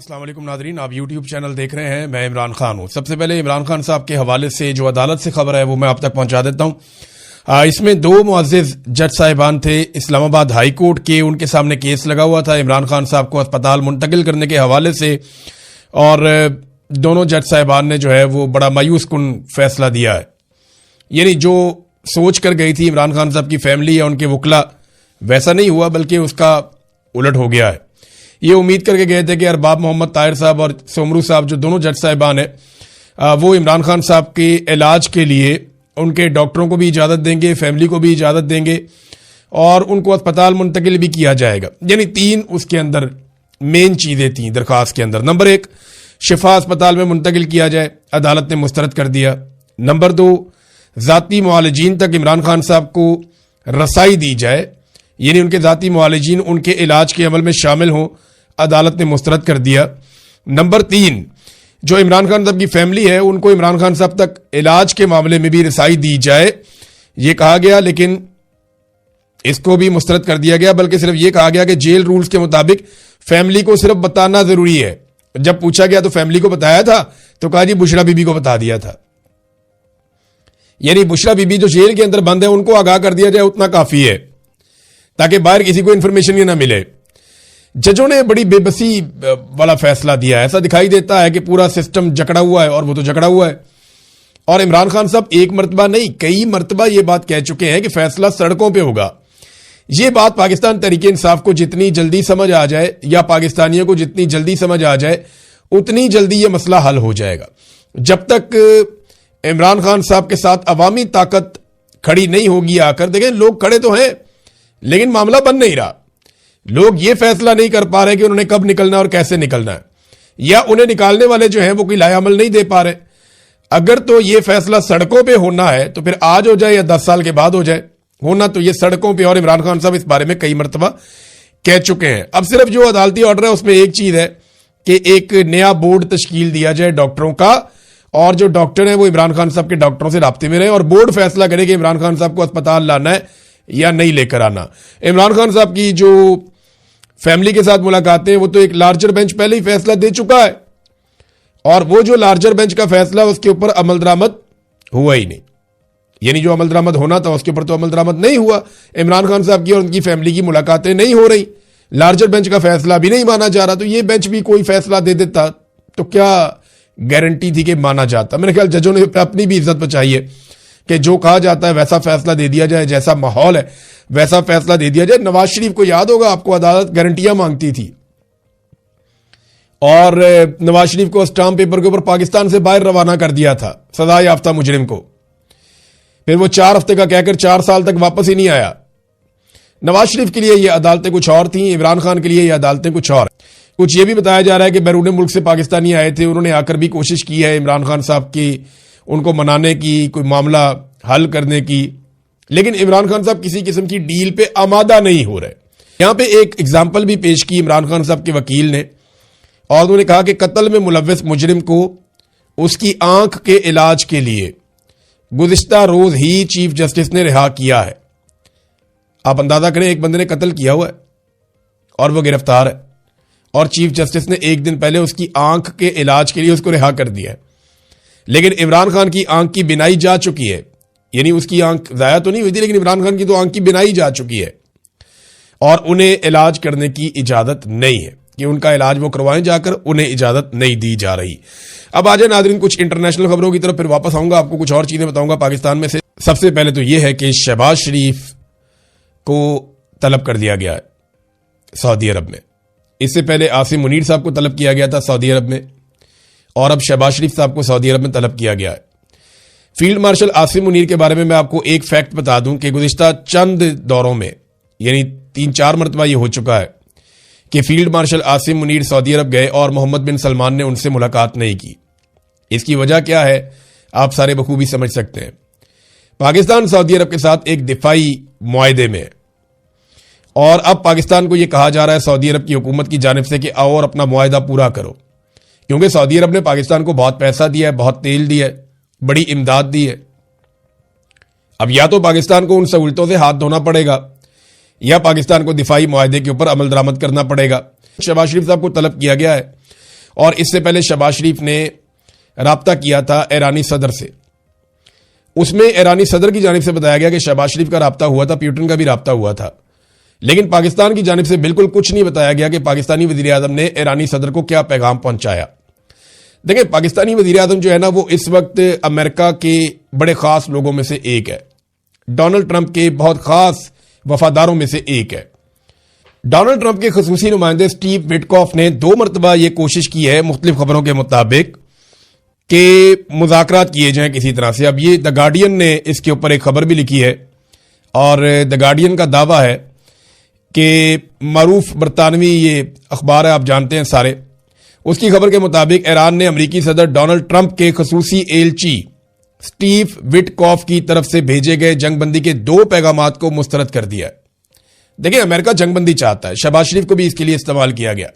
السلام علیکم ناظرین، آپ یوٹیوب چینل دیکھ رہے ہیں، میں عمران خان ہوں۔ سب سے پہلے عمران خان صاحب کے حوالے سے جو عدالت سے خبر ہے وہ میں آپ تک پہنچا دیتا ہوں۔ اس میں دو معزز جج صاحبان تھے اسلام آباد ہائی کورٹ کے، ان کے سامنے کیس لگا ہوا تھا عمران خان صاحب کو اسپتال منتقل کرنے کے حوالے سے، اور دونوں جج صاحبان نے جو ہے وہ بڑا مایوس کن فیصلہ دیا ہے۔ یعنی جو سوچ کر گئی تھی عمران خان صاحب کی فیملی یا ان کے وکلا، ویسا نہیں ہوا بلکہ اس کا الٹ ہو گیا ہے۔ یہ امید کر کے گئے تھے کہ ارباب محمد طاہر صاحب اور سومرو صاحب جو دونوں جج صاحبان ہیں وہ عمران خان صاحب کے علاج کے لیے ان کے ڈاکٹروں کو بھی اجازت دیں گے، فیملی کو بھی اجازت دیں گے، اور ان کو اسپتال منتقل بھی کیا جائے گا۔ یعنی تین اس کے اندر مین چیزیں تھیں درخواست کے اندر۔ نمبر ایک، شفا اسپتال میں منتقل کیا جائے، عدالت نے مسترد کر دیا۔ نمبر دو، ذاتی معالجین تک عمران خان صاحب کو رسائی دی جائے، یعنی ان کے ذاتی معالجین ان کے علاج کے عمل میں شامل ہوں، عدالت نے مسترد کر دیا۔ نمبر تین، جو عمران خان صاحب کی فیملی ہے ان کو عمران خان صاحب تک علاج کے معاملے میں بھی رسائی دی جائے، یہ کہا گیا، لیکن اس کو بھی مسترد کر دیا گیا، بلکہ صرف یہ کہا گیا کہ جیل رولز کے مطابق فیملی کو صرف بتانا ضروری ہے۔ جب پوچھا گیا تو فیملی کو بتایا تھا، تو کہا جی بشرا بی بی کو بتا دیا تھا۔ یعنی بشرا بی بی جو جیل کے اندر بند ہے ان کو آگاہ کر دیا جائے، اتنا کافی ہے تاکہ باہر کسی کو انفارمیشن ہی نہ ملے۔ ججوں نے بڑی بے بسی والا فیصلہ دیا ہے۔ ایسا دکھائی دیتا ہے کہ پورا سسٹم جکڑا ہوا ہے، اور وہ تو جکڑا ہوا ہے۔ اور عمران خان صاحب ایک مرتبہ نہیں کئی مرتبہ یہ بات کہہ چکے ہیں کہ فیصلہ سڑکوں پہ ہوگا۔ یہ بات پاکستان تحریک انصاف کو جتنی جلدی سمجھ آ جائے، یا پاکستانیوں کو جتنی جلدی سمجھ آ جائے، اتنی جلدی یہ مسئلہ حل ہو جائے گا۔ جب تک عمران خان صاحب کے ساتھ عوامی طاقت کھڑی نہیں ہوگی آ کر، دیکھیں لوگ کھڑے تو ہیں لیکن معاملہ بن نہیں رہا۔ لوگ یہ فیصلہ نہیں کر پا رہے کہ انہوں نے کب نکلنا اور کیسے نکلنا ہے، یا انہیں نکالنے والے جو ہیں وہ کوئی لائے عمل نہیں دے پا رہے۔ اگر تو یہ فیصلہ سڑکوں پہ ہونا ہے تو پھر آج ہو جائے یا 10 سال کے بعد ہو جائے، ہونا تو یہ سڑکوں پہ، اور عمران خان صاحب اس بارے میں کئی مرتبہ کہہ چکے ہیں۔ اب صرف جو عدالتی آرڈر ہے اس میں ایک چیز ہے کہ ایک نیا بورڈ تشکیل دیا جائے ڈاکٹروں کا، اور جو ڈاکٹر ہیں وہ عمران خان صاحب کے ڈاکٹروں سے رابطے میں رہے، اور بورڈ فیصلہ کرے کہ عمران خان صاحب کو اسپتال لانا ہے یا نہیں لے کر آنا۔ عمران خان صاحب کی جو فیملی کے ساتھ ملاقاتیں، وہ تو ایک لارجر بینچ پہلے ہی فیصلہ دے چکا ہے، اور وہ جو لارجر بینچ کا فیصلہ اس کے اوپر عمل درآمد ہوا ہی نہیں۔ یعنی جو عمل درآمد ہونا تھا اس کے اوپر تو عمل درآمد نہیں ہوا۔ عمران خان صاحب کی اور ان کی فیملی کی ملاقاتیں نہیں ہو رہی، لارجر بینچ کا فیصلہ بھی نہیں مانا جا رہا، تو یہ بینچ بھی کوئی فیصلہ دے دیتا تو کیا گارنٹی تھی کہ مانا جاتا۔ میرے خیال ججوں نے اپنی بھی عزت بچائی ہے کہ جو کہا جاتا ہے ویسا فیصلہ دے دیا جائے، جیسا ماحول ہے ویسا فیصلہ دے دیا جائے۔ نواز شریف کو یاد ہوگا، آپ کو عدالت گارنٹیاں مانگتی تھی، اور نواز شریف کو اسٹامپ پیپر کے اوپر پاکستان سے باہر روانہ کر دیا تھا سزا یافتہ مجرم کو، پھر وہ 4 ہفتے کا کہہ کر 4 سال تک واپس ہی نہیں آیا۔ نواز شریف کے لیے یہ عدالتیں کچھ اور تھیں، عمران خان کے لیے یہ عدالتیں کچھ اور۔ کچھ یہ بھی بتایا جا رہا ہے کہ بیرون ملک سے پاکستانی آئے تھے، انہوں نے آ کر بھی کوشش کی ہے عمران خان صاحب کی، ان کو منانے کی، کوئی معاملہ حل کرنے کی، لیکن عمران خان صاحب کسی قسم کی ڈیل پہ آمادہ نہیں ہو رہے۔ یہاں پہ ایک ایگزامپل بھی پیش کی عمران خان صاحب کے وکیل نے، اور انہوں نے کہا کہ قتل میں ملوث مجرم کو اس کی آنکھ کے علاج کے لیے گزشتہ روز ہی چیف جسٹس نے رہا کیا ہے۔ آپ اندازہ کریں، ایک بندے نے قتل کیا ہوا ہے اور وہ گرفتار ہے، اور چیف جسٹس نے ایک دن پہلے اس کی آنکھ کے علاج کے لیے اس کو رہا کر دیا ہے۔ لیکن عمران خان کی آنکھ کی بینائی جا چکی ہے، یعنی اس کی آنکھ ضائع تو نہیں ہوئی تھی، لیکن عمران خان کی تو آنکھ کی بینائی جا چکی ہے، اور انہیں علاج کرنے کی اجازت نہیں ہے کہ ان کا علاج وہ کروائیں جا کر، انہیں اجازت نہیں دی جا رہی۔ اب آ جائیں ناظرین کچھ انٹرنیشنل خبروں کی طرف، پھر واپس آؤں گا، آپ کو کچھ اور چیزیں بتاؤں گا پاکستان میں سے۔ سب سے پہلے تو یہ ہے کہ شہباز شریف کو طلب کر دیا گیا ہے سعودی عرب میں۔ اس سے پہلے عاصم منیر صاحب کو طلب کیا گیا تھا سعودی عرب میں، اور اب شہباز شریف صاحب کو سعودی عرب میں طلب کیا گیا ہے۔ فیلڈ مارشل عاصم منیر کے بارے میں آپ کو ایک فیکٹ بتا دوں کہ گزشتہ چند دوروں میں، یعنی 3-4 مرتبہ یہ ہو چکا ہے کہ فیلڈ مارشل عاصم منیر سعودی عرب گئے اور محمد بن سلمان نے ان سے ملاقات نہیں کی۔ اس کی وجہ کیا ہے آپ سارے بخوبی سمجھ سکتے ہیں۔ پاکستان سعودی عرب کے ساتھ ایک دفاعی معاہدے میں، اور اب پاکستان کو یہ کہا جا رہا ہے سعودی عرب کی حکومت کی جانب سے کہ آؤ اور اپنا معاہدہ پورا کرو، کیونکہ سعودی عرب نے پاکستان کو بہت پیسہ دیا ہے، بہت تیل دیا ہے، بڑی امداد دی ہے۔ اب یا تو پاکستان کو ان سہولتوں سے ہاتھ دھونا پڑے گا، یا پاکستان کو دفاعی معاہدے کے اوپر عمل درآمد کرنا پڑے گا۔ شہباز شریف صاحب کو طلب کیا گیا ہے اور اس سے پہلے شہباز شریف نے رابطہ کیا تھا ایرانی صدر سے. اس میں ایرانی صدر کی جانب سے بتایا گیا کہ شہباز شریف کا رابطہ ہوا تھا, پیوٹن کا بھی رابطہ ہوا تھا, لیکن پاکستان کی جانب سے بالکل کچھ نہیں بتایا گیا کہ پاکستانی وزیر اعظم نے ایرانی صدر کو کیا پیغام پہنچایا. دیکھیں, پاکستانی وزیر اعظم جو ہے نا وہ اس وقت امریکہ کے بڑے خاص لوگوں میں سے ایک ہے, ڈونلڈ ٹرمپ کے بہت خاص وفاداروں میں سے ایک ہے. ڈونلڈ ٹرمپ کے خصوصی نمائندے سٹیو وٹکاف نے 2 مرتبہ یہ کوشش کی ہے مختلف خبروں کے مطابق کہ مذاکرات کیے جائیں کسی طرح سے. اب یہ دا گارڈین نے اس کے اوپر ایک خبر بھی لکھی ہے, اور دا گارڈین کا دعویٰ ہے کہ معروف برطانوی یہ اخبار ہے, آپ جانتے ہیں سارے, اس کی خبر کے مطابق ایران نے امریکی صدر ڈونلڈ ٹرمپ کے خصوصی ایلچی سٹیو وٹکاف کی طرف سے بھیجے گئے جنگ بندی کے 2 پیغامات کو مسترد کر دیا ہے. دیکھیں, امریکہ جنگ بندی چاہتا ہے, شہباز شریف کو بھی اس کے لیے استعمال کیا گیا.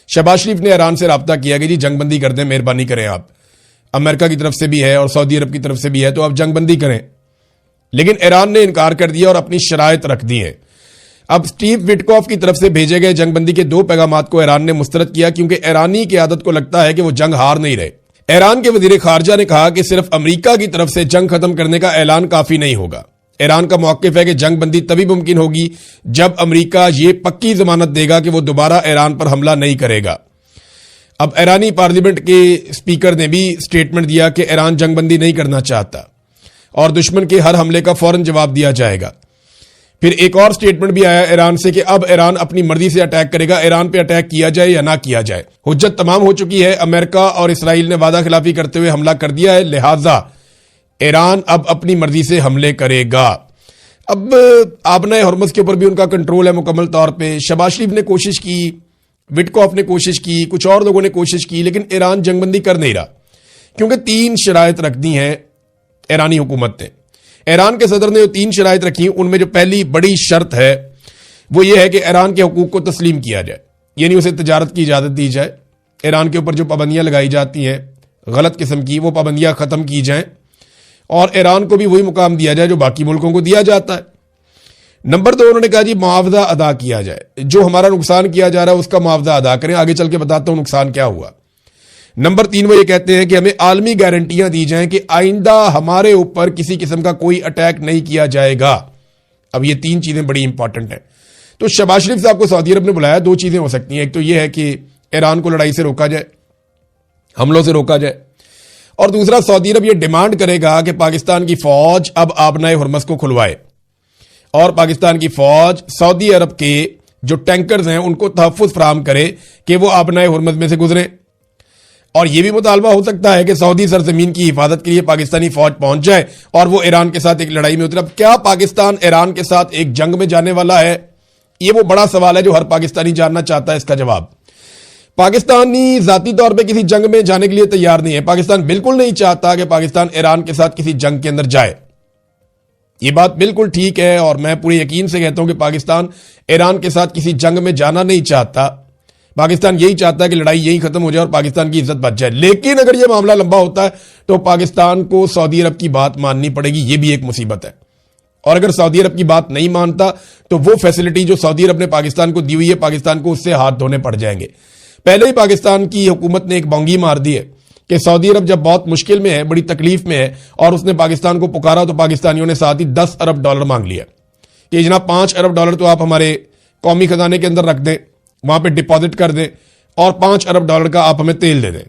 شہباز شریف نے ایران سے رابطہ کیا کہ جی جنگ بندی کر دیں, مہربانی کریں, آپ امریکہ کی طرف سے بھی ہے اور سعودی عرب کی طرف سے بھی ہے تو آپ جنگ بندی کریں, لیکن ایران نے انکار کر دیا اور اپنی شرائط رکھ دی ہیں. اب سٹیو وٹکاف کی طرف سے بھیجے گئے جنگ بندی کے 2 پیغامات کو ایران نے مسترد کیا کیونکہ ایرانی قیادت کو لگتا ہے کہ وہ جنگ ہار نہیں رہے. ایران کے وزیر خارجہ نے کہا کہ صرف امریکہ کی طرف سے جنگ ختم کرنے کا اعلان کافی نہیں ہوگا. ایران کا موقف ہے کہ جنگ بندی تبھی ممکن ہوگی جب امریکہ یہ پکی ضمانت دے گا کہ وہ دوبارہ ایران پر حملہ نہیں کرے گا. اب ایرانی پارلیمنٹ کے اسپیکر نے بھی سٹیٹمنٹ دیا کہ ایران جنگ بندی نہیں کرنا چاہتا اور دشمن کے ہر حملے کا فوراً جواب دیا جائے گا. پھر ایک اور سٹیٹمنٹ بھی آیا ایران سے کہ اب ایران اپنی مرضی سے اٹیک کرے گا, ایران پہ اٹیک کیا جائے یا نہ کیا جائے. حجت تمام ہو چکی ہے, امریکہ اور اسرائیل نے وعدہ خلافی کرتے ہوئے حملہ کر دیا ہے, لہٰذا ایران اب اپنی مرضی سے حملے کرے گا. اب آبنائے ہرمز کے اوپر بھی ان کا کنٹرول ہے مکمل طور پہ. شہباز شریف نے کوشش کی, وٹکاف نے کوشش کی, کچھ اور لوگوں نے کوشش کی, لیکن ایران جنگ بندی کر نہیں رہا کیونکہ 3 شرائط رکھ دی ہیں ایرانی حکومت نے. ایران کے صدر نے جو 3 شرائط رکھی ان میں جو پہلی بڑی شرط ہے وہ یہ ہے کہ ایران کے حقوق کو تسلیم کیا جائے, یعنی اسے تجارت کی اجازت دی جائے. ایران کے اوپر جو پابندیاں لگائی جاتی ہیں غلط قسم کی, وہ پابندیاں ختم کی جائیں اور ایران کو بھی وہی مقام دیا جائے جو باقی ملکوں کو دیا جاتا ہے. نمبر 2 انہوں نے کہا جی معاوضہ ادا کیا جائے, جو ہمارا نقصان کیا جا رہا ہے اس کا معاوضہ ادا کریں, آگے چل کے بتاتا ہوں نقصان کیا ہوا. نمبر 3 وہ یہ کہتے ہیں کہ ہمیں عالمی گارنٹیاں دی جائیں کہ آئندہ ہمارے اوپر کسی قسم کا کوئی اٹیک نہیں کیا جائے گا. اب یہ 3 چیزیں بڑی امپورٹنٹ ہیں. تو شہباز شریف صاحب کو سعودی عرب نے بلایا, 2 چیزیں ہو سکتی ہیں, ایک تو یہ ہے کہ ایران کو لڑائی سے روکا جائے, حملوں سے روکا جائے, اور دوسرا سعودی عرب یہ ڈیمانڈ کرے گا کہ پاکستان کی فوج اب آبنائے ہرمز کو کھلوائے اور پاکستان کی فوج سعودی عرب کے جو ٹینکرز ہیں ان کو تحفظ فراہم کرے کہ وہ آبنائے ہرمز میں سے گزریں. اور یہ بھی مطالبہ ہو سکتا ہے کہ سعودی سرزمین کی حفاظت کے لیے پاکستانی فوج پہنچ جائے اور وہ ایران کے ساتھ ایک لڑائی میں اترے. اب کیا پاکستان ایران کے ساتھ ایک جنگ میں جانے والا ہے؟ یہ وہ بڑا سوال ہے جو ہر پاکستانی جاننا چاہتا ہے. اس کا جواب پاکستانی ذاتی طور پہ کسی جنگ میں جانے کے لیے تیار نہیں ہے. پاکستان بالکل نہیں چاہتا کہ پاکستان ایران کے ساتھ کسی جنگ کے اندر جائے. یہ بات بالکل ٹھیک ہے اور میں پورے یقین سے کہتا ہوں کہ پاکستان ایران کے ساتھ کسی جنگ میں جانا نہیں چاہتا. پاکستان یہی چاہتا ہے کہ لڑائی یہی ختم ہو جائے اور پاکستان کی عزت بچ جائے. لیکن اگر یہ معاملہ لمبا ہوتا ہے تو پاکستان کو سعودی عرب کی بات ماننی پڑے گی. یہ بھی ایک مصیبت ہے. اور اگر سعودی عرب کی بات نہیں مانتا تو وہ فیسلٹی جو سعودی عرب نے پاکستان کو دی ہوئی ہے پاکستان کو اس سے ہاتھ دھونے پڑ جائیں گے. پہلے ہی پاکستان کی حکومت نے ایک بونگی مار دی ہے کہ سعودی عرب جب بہت مشکل میں ہے, بڑی تکلیف میں ہے اور اس نے پاکستان کو پکارا تو پاکستانیوں نے ساتھ ہی $10 ارب مانگ لیا کہ جناب $5 ارب تو آپ ہمارے قومی خزانے کے اندر رکھ دیں, وہاں پہ ڈپازٹ کر دیں اور $5 ارب کا آپ ہمیں تیل دے دیں.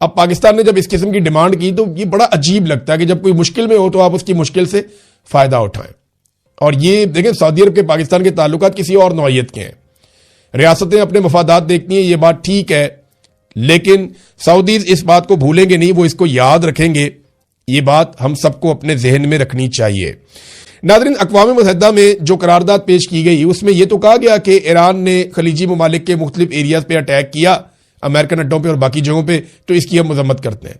اب پاکستان نے جب اس قسم کی ڈیمانڈ کی تو یہ بڑا عجیب لگتا ہے کہ جب کوئی مشکل میں ہو تو آپ اس کی مشکل سے فائدہ اٹھائیں. اور یہ دیکھیں سعودی عرب کے پاکستان کے تعلقات کسی اور نوعیت کے ہیں. ریاستیں اپنے مفادات دیکھتی ہیں, یہ بات ٹھیک ہے, لیکن سعودیز اس بات کو بھولیں گے نہیں, وہ اس کو یاد رکھیں گے. یہ بات ہم سب کو اپنے ذہن میں رکھنی چاہیے. ناظرین, اقوام متحدہ میں جو قرارداد پیش کی گئی اس میں یہ تو کہا گیا کہ ایران نے خلیجی ممالک کے مختلف ایریاز پہ اٹیک کیا, امریکن اڈوں پہ اور باقی جگہوں پہ, تو اس کی ہم مذمت کرتے ہیں.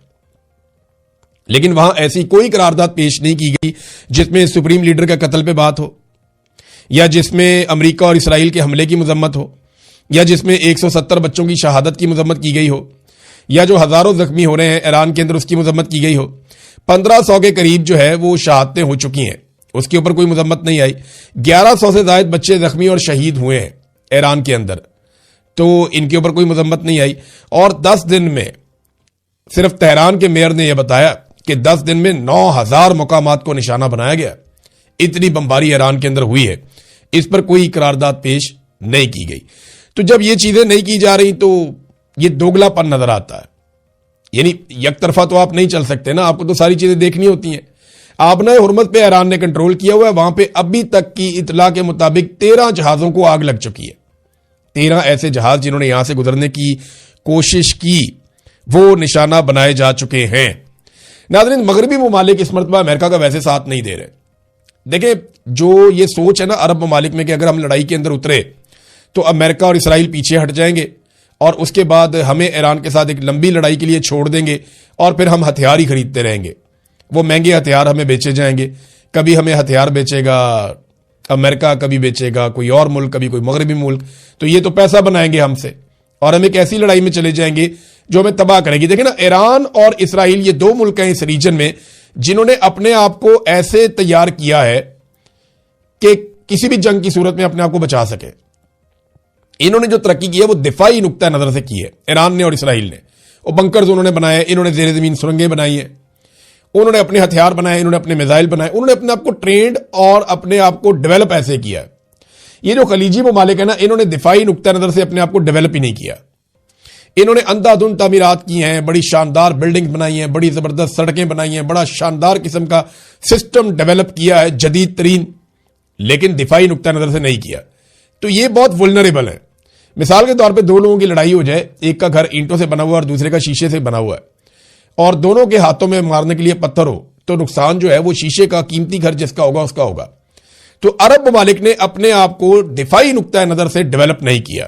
لیکن وہاں ایسی کوئی قرارداد پیش نہیں کی گئی جس میں سپریم لیڈر کا قتل پہ بات ہو, یا جس میں امریکہ اور اسرائیل کے حملے کی مذمت ہو, یا جس میں 170 بچوں کی شہادت کی مذمت کی گئی ہو, یا جو ہزاروں زخمی ہو رہے ہیں ایران کے اندر اس کی مذمت کی گئی ہو. 1500 کے قریب جو ہے وہ شہادتیں ہو چکی ہیں, اس کے اوپر کوئی مذمت نہیں آئی. 1100 سے زائد بچے زخمی اور شہید ہوئے ہیں ایران کے اندر. تو ان کے اوپر کوئی مذمت نہیں آئی. اور 10 دن میں صرف تہران کے میئر نے یہ بتایا کہ 10 دن میں 9,000 مقامات کو نشانہ بنایا گیا. اتنی بمباری ایران کے اندر ہوئی ہے, اس پر کوئی قرارداد پیش نہیں کی گئی. تو جب یہ چیزیں نہیں کی جا رہی تو یہ دوگلا پن نظر آتا ہے. یعنی یک طرفہ تو آپ نہیں چل سکتے نا, آپ کو تو ساری چیزیں دیکھنی ہوتی ہیں. آبنہ حرمت پہ ایران نے کنٹرول کیا ہوا ہے, وہاں پہ ابھی تک کی اطلاع کے مطابق 13 جہازوں کو آگ لگ چکی ہے. 13 ایسے جہاز جنہوں نے یہاں سے گزرنے کی کوشش کی وہ نشانہ بنائے جا چکے ہیں. ناظرین, مغربی ممالک اس مرتبہ امریکہ کا ویسے ساتھ نہیں دے رہے. دیکھیں, جو یہ سوچ ہے نا عرب ممالک میں کہ اگر ہم لڑائی کے اندر اترے تو امریکہ اور اسرائیل پیچھے ہٹ جائیں گے اور اس کے بعد ہمیں ایران کے ساتھ ایک لمبی لڑائی کے لیے چھوڑ دیں گے اور پھر ہم ہتھیار ہی خریدتے رہیں گے. وہ مہنگے ہتھیار ہمیں بیچے جائیں گے. کبھی ہمیں ہتھیار بیچے گا امریکہ, کبھی بیچے گا کوئی اور ملک, کبھی کوئی مغربی ملک. تو یہ تو پیسہ بنائیں گے ہم سے اور ہم ایک ایسی لڑائی میں چلے جائیں گے جو ہمیں تباہ کرے گی. دیکھیں نا, ایران اور اسرائیل یہ 2 ملک ہیں اس ریجن میں جنہوں نے اپنے آپ کو ایسے تیار کیا ہے کہ کسی بھی جنگ کی صورت میں اپنے آپ کو بچا سکے. انہوں نے جو ترقی کی ہے وہ دفاعی نقطہ نظر سے کی ہے, ایران نے اور اسرائیل نے. وہ بنکرز انہوں نے بنائے, انہوں نے زیر زمین سرنگیں بنائی ہیں, انہوں نے اپنے ہتھیار بنائے, انہوں نے اپنے میزائل بنائے, انہوں نے اپنے آپ کو ٹرینڈ اور اپنے آپ کو ڈیولپ ایسے کیا ہے. یہ جو خلیجی ممالک ہیں نا, انہوں نے دفاعی نقطہ نظر سے اپنے آپ کو ڈیولپ ہی نہیں کیا. انہوں نے اندھا دھند تعمیرات کی ہیں, بڑی شاندار بلڈنگ بنائی ہیں, بڑی زبردست سڑکیں بنائی ہیں, بڑا شاندار قسم کا سسٹم ڈیولپ کیا ہے جدید ترین, لیکن دفاعی نقطہ نظر سے نہیں کیا. تو یہ بہت وولنریبل ہے. مثال کے طور پہ 2 لوگوں کی لڑائی ہو جائے, ایک کا گھر اینٹوں سے بنا ہوا ہے اور دوسرے کا شیشے سے بنا ہوا ہے, اور دونوں کے ہاتھوں میں مارنے کے لیے پتھر ہو, تو نقصان جو ہے وہ شیشے کا قیمتی گھر جس کا ہوگا اس کا ہوگا. تو عرب ممالک نے اپنے آپ کو دفاعی نقطہ نظر سے ڈیولپ نہیں کیا,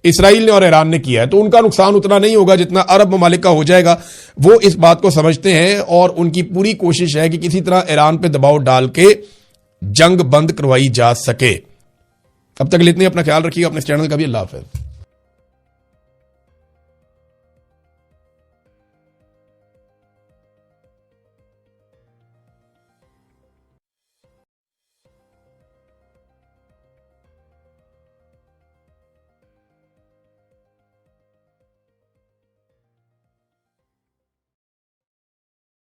اسرائیل نے اور ایران نے کیا ہے. تو ان کا نقصان اتنا نہیں ہوگا جتنا عرب ممالک کا ہو جائے گا. وہ اس بات کو سمجھتے ہیں اور ان کی پوری کوشش ہے کہ کسی طرح ایران پہ دباؤ ڈال کے جنگ بند کروائی جا سکے. اب تک لیتے ہیں, اپنا خیال رکھیے گا, اپنے چینل کا بھی. اللہ حافظ.